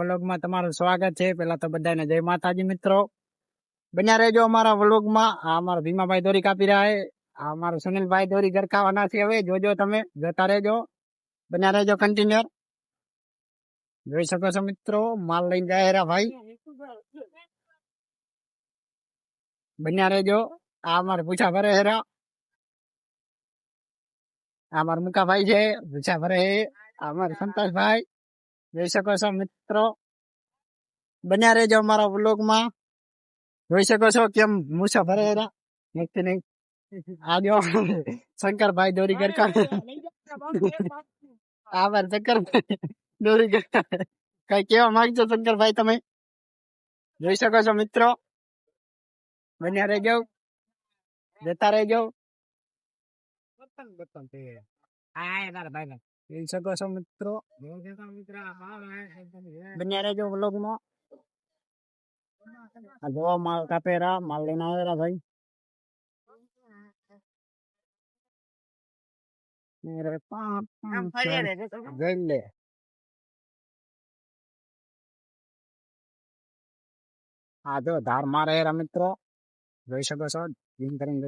વ્લોગમાં તમારું સ્વાગત છે. પેલા તો બધાને જય માતાજી મિત્રો. બન્યા રહેજો અમારા વ્લોગમાં. આ અમારા ભીમાભાઈ દોરી કાપી રહ્યા છે. આ અમારા સુનિલભાઈ દોરી ગરકાવાના છે. હવે જોજો, તમે જોતા રહેજો, બન્યા રહેજો કન્ટિન્યુ. જોઈ શકો છો મિત્રો, માલ લઈને જાય હેરા ભાઈ. બન્યા રહેજો. આ અમારે પૂછા ભરે હેરા. આ અમારા મુકાભાઈ છે, પૂછા ભરે. આ અમારા સંતોષભાઈ. જોઈ શકો છો મિત્રો, બન્યા રહેજો અમારા વ્લોગમાં. જોઈ શકો છો કેમ મૂછા ભરે હેરા. નહીં આ જો શંકરભાઈ દોરી ગરકા. આ વાર શંકરભાઈ દોરી ગરકા. કઈ કેવા માંગજો શંકરભાઈ તમે? જોઈ શકો છો મિત્રો, બન્યા રહેજો, જતા રહેજો. જોઈ શકો છો મિત્રો, બન્યા રહેજો વ્લોગમાં. આ જોવા માલ કાપેરા, માલ લઈને આવેલા ભાઈ. જોઈ લે. આ જો ધાર મારે મિત્રો, જોઈ શકો છો. જીમ કરીને